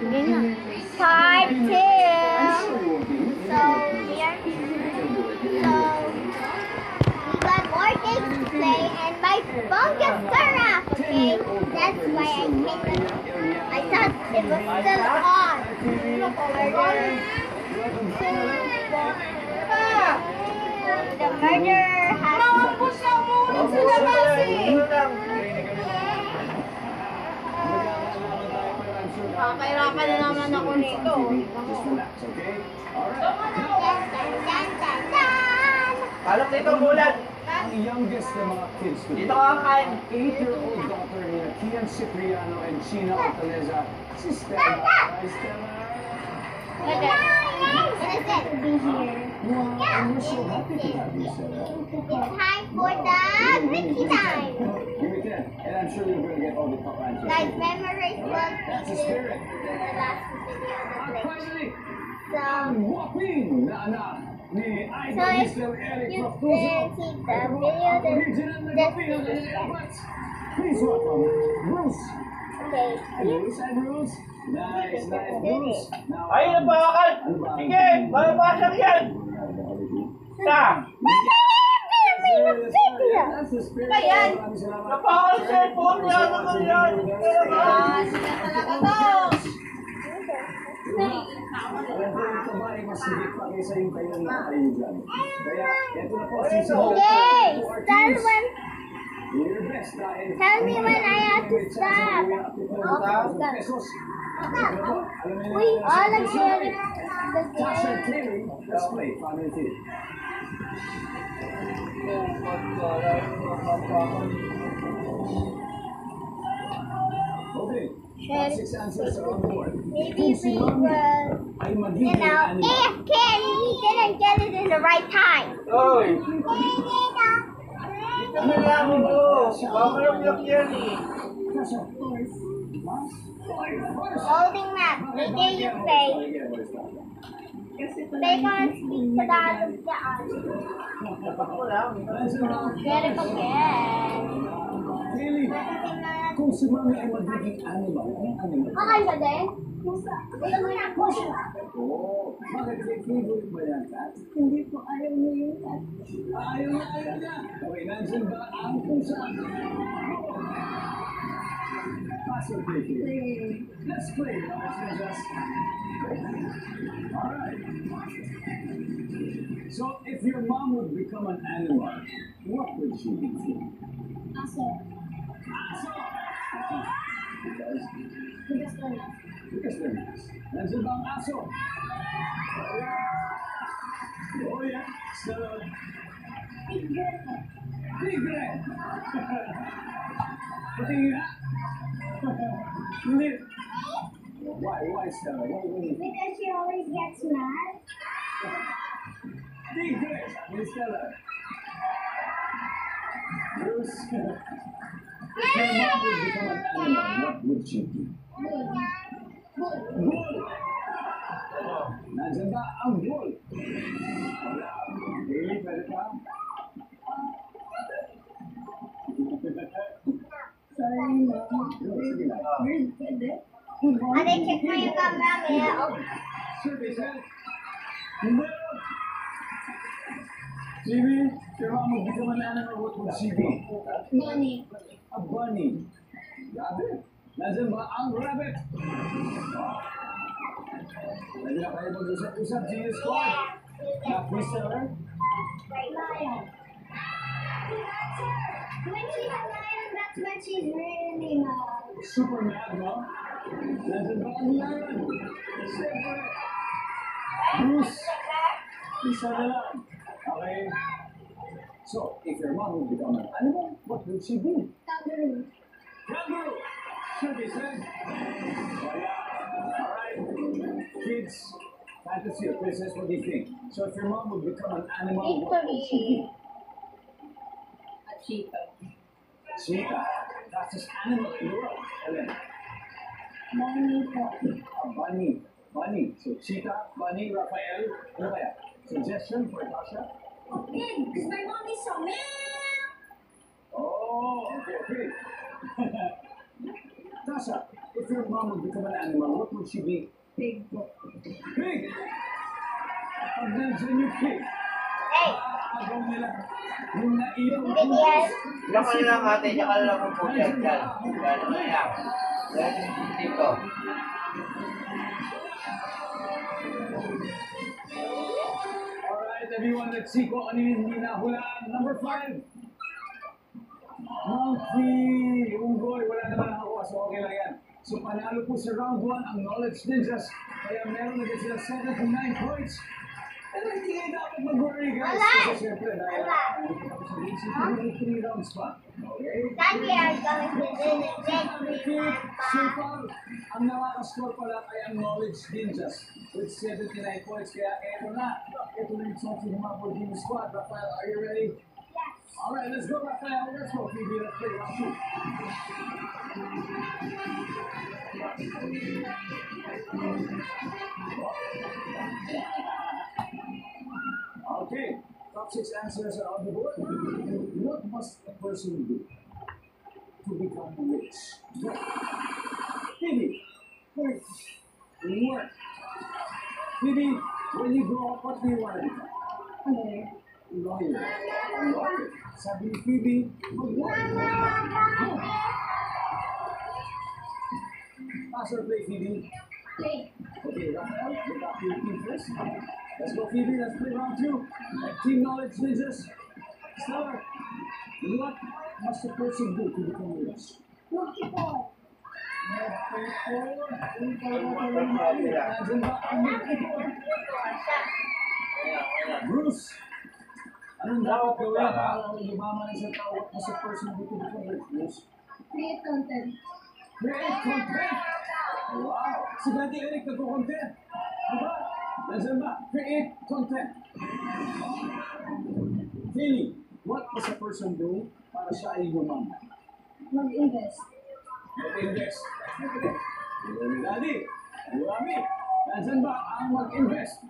Part 2. So, here. So, we got more games to play, and my phone gets turned off, okay? That's why I can't. I thought it was still on. The murderer has... Kakahirapan na naman ako nito. Kalok nito bulat. Ang youngest na mga kids ko. Dito ka kain. 8-year-old daughter ni Kian Cipriano and China Altaleza. Si Stella. Hi, Stella. What is it? To be here. Wow, and we're so happy to have you, Stella. It's time for the Mickey time. Give me 10, and I'm sure you're going to get all the top answers. Guys, memorize what That's we the did spirit. in the last video that And played. finally, So, ang whopping na anak ni so Idol if Mr. Eric you Proctuso. didn't see the video, then Original na just copy ng Elephants. Please welcome Bruce. okay. Bruce and Bruce. Nice, nice, Bruce. Now, Ay, nabakan. Sige, malabasang yan. Sa. That's the spirit. Ayan. Maraming salamat. Napakan sa cellphone niya. Ano ka yan? Sige talaga to. Alam ko yung babae mas higit pa kaysa yung kayong nakakayo dyan. Kaya, eto na po, Yay! That one. Do your best dahil Tell me when I have to stop. pesos. We all agree the Tasha game. Terry, let's play Family Feud. Okay, six answers are on the board. Maybe we will, Ay you magiging know, animal. AFK, we didn't get it in the right time. Oy. Ito na lang mo. Mamayok yan eh. Tasha. Holding map. Maybe you play. They gonna speak to that of the answer. Get it again. Really? Kung si Mami ay magiging animal, anong animal? Okay ba din? Pusa. Ito mo na, pusa. Oo. Bakit favorite ba yan, Kat? Hindi po, ayaw mo yung cat. Ayaw niya. Okay, nandiyan ba ang pusa? Pass or play here? Let's play. Alright. So, if your mom would become an animal, what would she be? Aso. Aso! Because? Bigas ko na. Because they're nice. Nandiyan ba ang aso? Oh yeah. So, Tigre. tigre! Patingin nga. Hindi. Why, Stella? Why would you? Because she always gets mad. Tigre! Sabi ni Stella. Bruce. If your mom would become an animal, what would she be? Bull! Nandiyan ba ang bull? Really, pwede ka? Sorry, Mom. Sige lang. Pwede? Ate, check mo yung camera niya. Survey said, hindi. Jimmy, if your mom would become an animal, what would she be? Bunny. A bunny. Rabbit. Nandiyan ba ang rabbit? Pwede na kayo mag-usap-usap, Genius Squad. Please, Stella. Lion. When she's a lion, that's when she's really mad. Super mad, no? Nandiyan ba ang lion? Siyempre. Bruce. Isa na lang. Okay. So, if your mom would become an animal, what would she be? Kangaroo. Kangaroo! Survey said. Alright. Kids, fantasy or princess, what do you think? So if your mom would become an animal, what would she be? A cheetah. Cheetah. Fastest animal in the world. Ellen. Bunny po. A bunny. Bunny. So cheetah, bunny, Raphael. Ano kaya? Suggestion for Tasha? Okay, because my mom is so mad. Oh, okay, okay. Tasha, if your mom would become an animal, what would she be? Pig. Pig! Pag nandiyan yung pig, Hey, agaw nila yung naipon big yes. Ilang ka lang ate, tsaka lang ang po yan. Yan. Yan na yan. Yan dito. Alright, everyone, let's see kung ano yung hindi nahulaan. Number 5. Monkey! Unggoy, wala naman nakakuha, so okay lang yan. So panalo po sa round 1 ang Knowledge Ninjas. Kaya meron na din sila 79 points. Pero hindi kayo dapat mag-worry, guys. Wala. Kasi syempre, dahil Wala. may 3 rounds pa. Okay? That we are going to do the Okay, so far, ang nakaka-score pala ay ang Knowledge Ninjas with 79 points. Kaya eto na. Ito na yung chance ng mga Borgini squad. Rafael, are you ready? Yes. Alright, let's go, Rafael. Let's go. Phoebe, let's play round 2. Okay, top 6 answers are on the board. What must a person do to become rich? Phoebe, work. Work. Phoebe, when you grow up, what do you want to become? Lawyer. Lawyer. Sabi ni Phoebe, mag-work. Pass or play, Phoebe? Play. Okay, Rafael, look after your team first. Let's go, Phoebe. Let's play round 2. Team Knowledge Ninjas. Stellar, what must a person do to become rich? Multiple. Bruce, anong dapat gawin para yumaman ang isang tao? What must a person do to become rich, Bruce? Create content. Create content! Wow! Si Daddy Eric nagko-content. Diba? Nandiyan ba? Create content. Kelly, what must a person do para siya ay yumaman? Mag-invest. Mag-invest. Okay. Daddy, marami. Nandiyan ba ang mag-invest?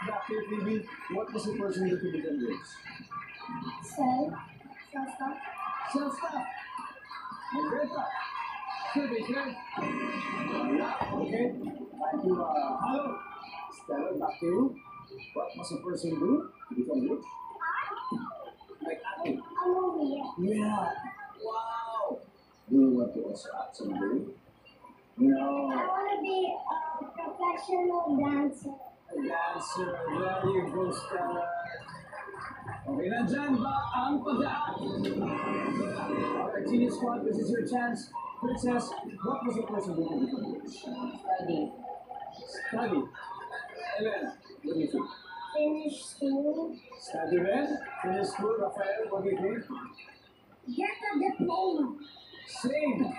Dr. Phoebe, what must a person do to become rich? Sell. Sell stuff. Sell stuff. Magbenta. Survey, sir. Okay. Thank you, hello. Stella, back to you. What must a person do to become rich? Like acting. A movie. Yeah. Wow. Do you want to also act someday? No. I want to be a professional dancer. A dancer. There you go, Stella. Okay, nandyan ba ang pag-act? Alright, Genius Squad, this is your chance. Princess, what was the person who could become rich? Study. Study. Ellen, what do you think? Finish school. Study rin? Finish school, Rafael, what do you think? Get a diploma. Same.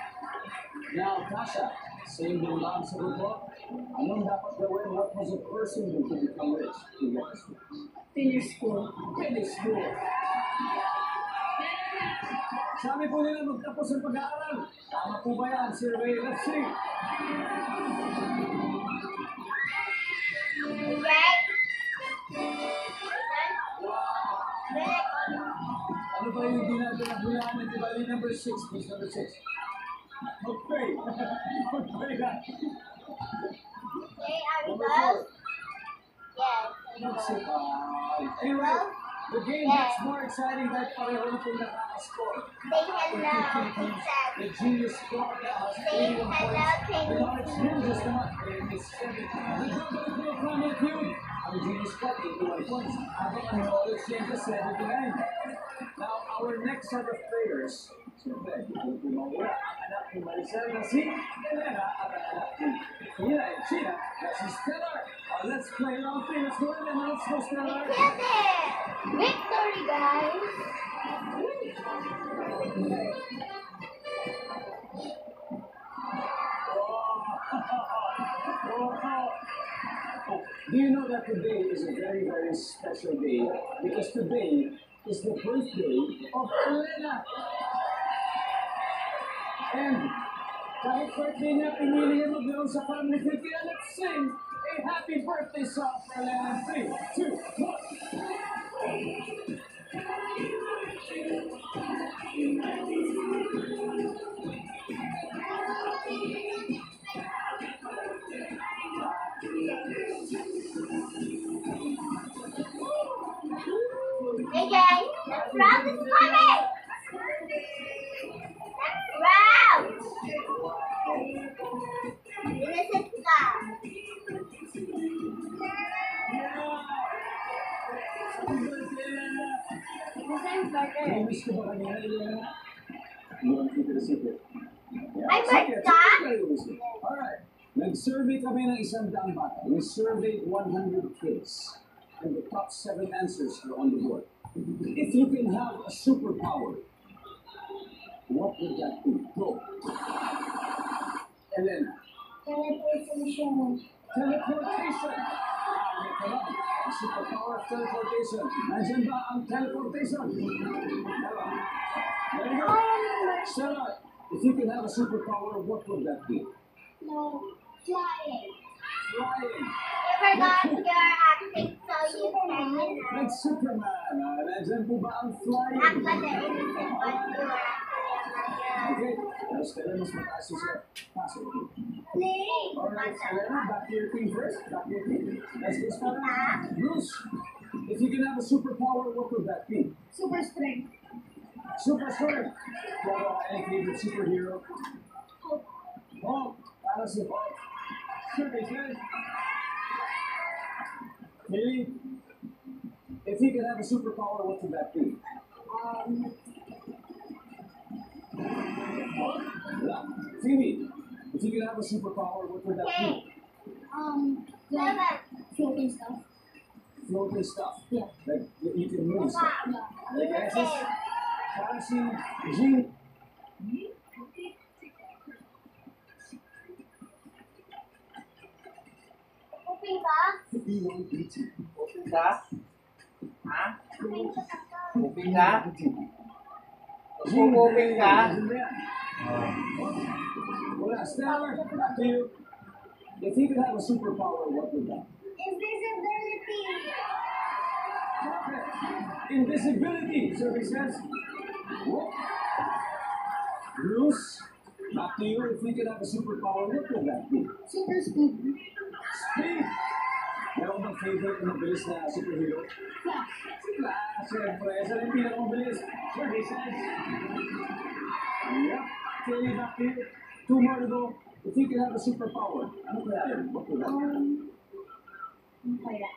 Now, Tasha, same din lang sa grupo. Anong dapat gawin? What was a person who could become rich to get a school? Finish school. Finish school. Sabi po nila magtapos ng pag-aaral. Tama po ba yan? Survey, let's see. Right? Ano ba yung dinadala ng Diwali number 6? Please, number 6. Okay. Okay na. Okay, are we done? Yes. That's it. Anyway, the game gets more exciting dahil pareho na itong nakaka-score. Say hello, Princess. The Genius Squad has Say 81 hello, points. The Penny. Knowledge Ninjas naman ay 70. The Jungle Family Feud, ang Genius Squad 81 points. Habang ang Knowledge Ninjas 79. Now, our next set of players, siyempre, hindi ko mawala ang anak ni Maricel na si Elena at ang anak ni Tina and China na si Stellar. Let's play round 3. Let's go, Elena. Let's go, Stellar. Get it! Victory, guys! Do you know that today is a very, very special day? Because today is the birthday of Elena. And kahit birthday niya, pinili niya maglaro sa family tree. Kaya let's sing a happy birthday song for Elena. 3, 2, 1. round is coming! Next round! Innocent ka. Innocent burger. Namiss ko ba kanina, Elena? You want to keep it a secret? Yeah, Ay, secret. basta? Secret. Alright. Nag-survey kami ng 100 bata. We surveyed 100 kids. And the top 7 answers are on the board. If you can have a superpower, what would that be? Go. Elena. Teleportation. Teleportation. Superpower of teleportation. Nandiyan ba ang teleportation? There you go. Sarah, if you can have a superpower, what would that be? No, flying. Flying. You forgot your acting, so you can Like Superman. Nandiyan po ba ang flying? act like the innocent, but you are Okay. Mas kailan mas mataas yung sir. Pasok. playing. Alright, Elena, back to your team first. Back to your team. Let's go start. Bruce, if you can have a superpower, what would that be? Super strength. Super strength. Do you have any favorite superhero? Hulk. Para si Hulk. Sure, they can. Haley, if you could have a superpower, what would that be? Yeah. Phoebe, if you could have a superpower, what would that be? Like floating stuff. Floating stuff. Yeah. Like you can move stuff. Yeah. Like Francis, Fancy, Jean. Open ka? B1B2. Open ka? Ha? Open ka na. Open ka? Kung open ka? Wala, Stellar, back to you. If you could have a superpower, what would that be? Invisibility. Invisibility, survey says. What? Bruce, back to you. If you could have a superpower, what would that be? Super speed. Speed. Meron bang favorite na mabilis na superhero? Yeah. Flash, siyempre. Sa rin pinakamabilis. Survey says. Yep. Kelly, back to you. 2 more to go. If you could have a superpower, ano kaya yun? What would that be? Kaya.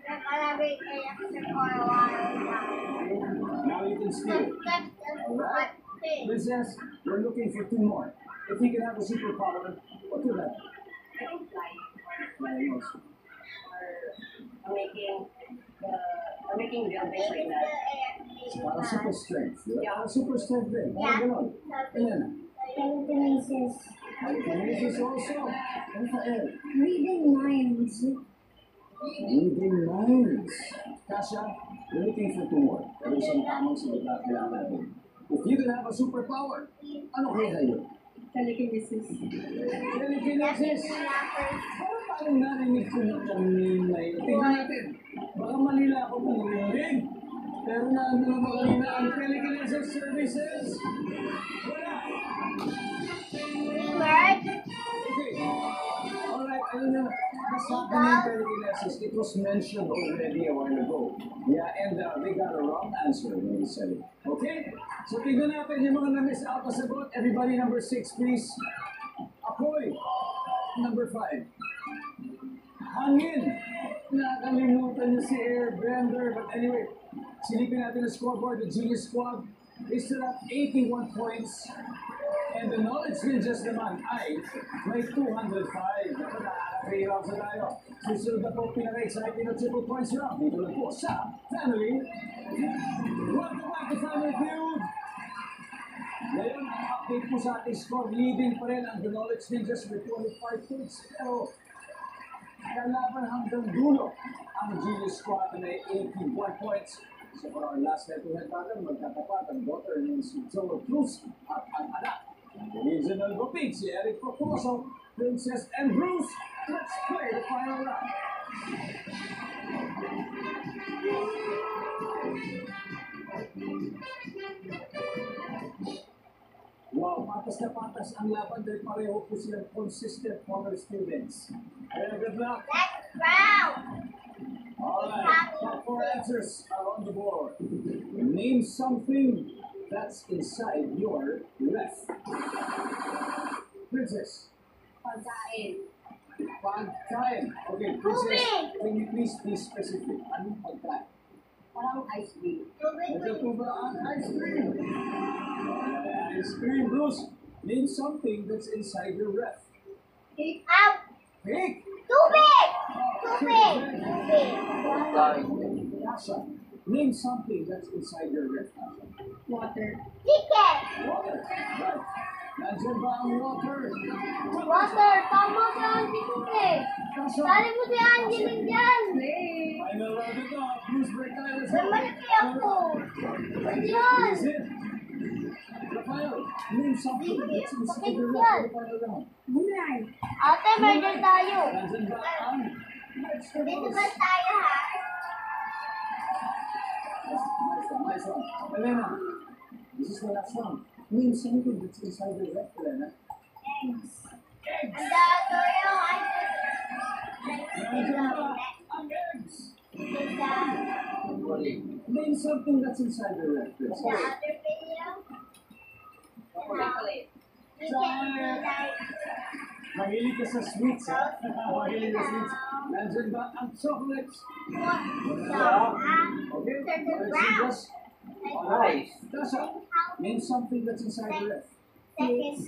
Nakalagay kaya sa for a while now. Now you can steal. That's what thing. Princess, we're looking for 2 more. If you could have a superpower, what would that be? I can fly. Flying also. Or making buildings like that. Parang super strength. Di ba? Yeah. Parang super strength din. Parang ganon. Elena. Telekinesis. Telekinesis also. Ano pa, El? Reading minds. Reading minds. Kasha, we're looking for 2 more. Pero isang tamang sagot na kailangan natin. If you could have a superpower, ano kaya yun? Telekinesis. Telekinesis. Parang narinig ko na kanina yun. Tingnan natin. Baka malila ako kung rinig. Pero naano na ba kanina ang telekinesis services? Wala. Word. Okay. Alright, ano na. Nasabi ng telekinesis, it was mentioned already a while ago. Yeah, and they got a wrong answer when they said it. Okay? So tignan natin yung mga na-miss out na sagot. Everybody, number 6, please. Apoy. Number 5. Hangin. Nakalimutan niyo si Airbender. But anyway, silipin natin ang scoreboard. The Genius Squad is still at 81 points. And the Knowledge Ninjas naman ay may 205. Ito na, nakakahirap sa tayo. Susunod na po pinaka-exciting na triple points round. Dito lang po sa Family. Welcome back to Family Feud. Ngayon, ang update po sa ating score, leading pa rin ang The Knowledge Ninjas with 25 points. Pero, kalaban hanggang dulo ang Genius Squad na may 81 points. So for our last head-to-head battle, magkatapat ang daughter ni si Joel Cruz at ang anak ng Regional Bopig, si Eric Proposo, Princess and Bruce. Let's play the final round. Wow, patas na patas ang laban dahil pareho po silang consistent honor students. Kaya good luck. Next round. Alright, top 4 answers are on the board. Name something that's inside your ref. Princess. Pagkain. Pagkain. Okay, Princess, can you please be specific? Anong pagkain? Parang ice cream. Ito po ba ang ice cream? Ice cream, Bruce. Name something that's inside your ref. Cake. Cake. Tubig! Tasha, name something that's inside your ref. Water. Chicken! Water. Right. Nandiyan ba ang water? Water! Tama si Angeline eh! Tasha. Dali mo si Angeline dyan! Play. Final round ito. Bruce, break tayo. Let's May go. malaki ako! Yan! Is it? Rafael, name something that's inside your ref. Yan. Final round. Gulay. Ate, murder tayo! Nandiyan ba ang Dito ba tayo ha? Nice one. Elena, this is the last one. Name something that's inside your ref, Elena. Eggs. And Oreo ice Nandiyan ba ang eggs? Huli. Name something that's inside your ref, please. The other video, Chocolate. we can do like Mahilig ka sa sweets, ha? Mahilig ka sa sweets. Nandiyan ba ang chocolates? Okay, let's see this. Nice. Tasha, name something that's inside your ref. Fruits.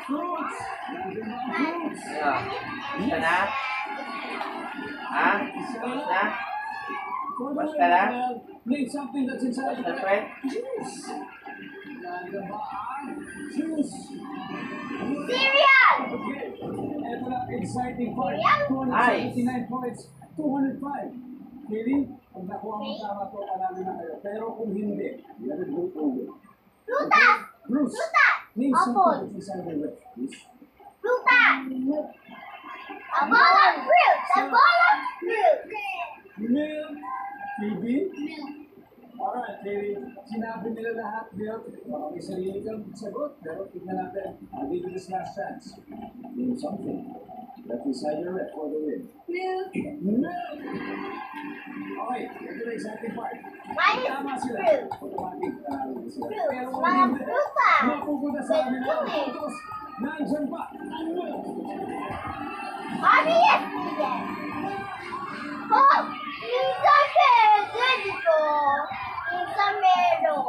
Fruits! Nandiyan ba ang fruits? Ano? Isa na? Ha? Tapos na? For the Basta win, na? Rafael, name something that's inside Basta your ref. friend? Juice! Nandiyan ba ang juice? Cereal! Okay, ito na exciting part. Cereal? 279 points, 205. Feeling, pag nakuha mo tama to, panalo na kayo. Pero kung hindi, you have to go over. Frutas! Bruce, Frutas! name Apple! something that's inside your ref, please. Frutas! A ball of fruit! A ball of fruit! Milk, Phoebe. Alright, Phoebe. Sinabi nila lahat, Bill. Baka may sarili kang sagot, pero tignan natin. I'll give you this last chance. Name something that's inside your ref for the win. Milk. Milk! Okay, ito na exciting part. Why is Tama sila. fruit? Automatic, sila. Fruit. Pero kung Mga hindi, frutas. mapupunta sa amin ang Fruit. photos. Nandyan ba ang milk? Mommy is vegan. Oh, minsan pwede dito. Minsan meron.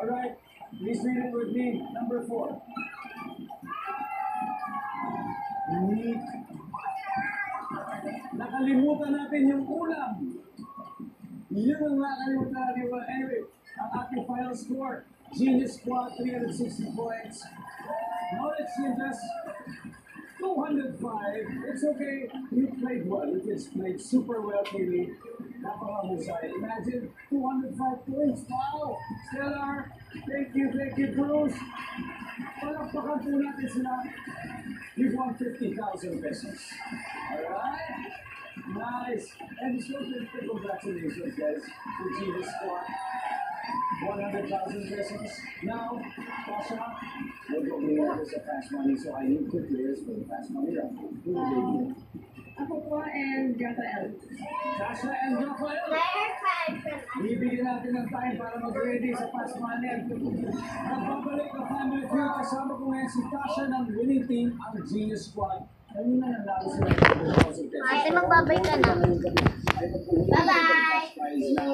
Alright, please read it with me. Number 4. Meat. Nakalimutan natin yung ulam. Yun ang nakalimutan natin. Well, anyway, ang ating final score. Genius Squad, 360 points. Knowledge Ninjas, 205. It's okay. You played well. You just played super well, Kelly. Napakahusay. Imagine, 205 points. Wow! Stellar! Thank you, Bruce. Palakpakan po natin sila. You've won 50,000 pesos. Alright? Nice. And so, congratulations, guys. To Genius Squad. 100,000 pesos. Now, Tasha, we're going over sa fast money, so I need 2 players for the fast money round. Who will they be? Ako po and Rafael. Tasha and Rafael. Player 5 from us. Bibigyan natin ng time para mag-ready sa fast money. Nagbabalik ang Family Feud. Kasama ko ngayon si Tasha ng winning team, ang Genius Squad. Kanina nanalo sila ng 100,000 pesos. Ate, magbabay ka na. Bye-bye. Prize na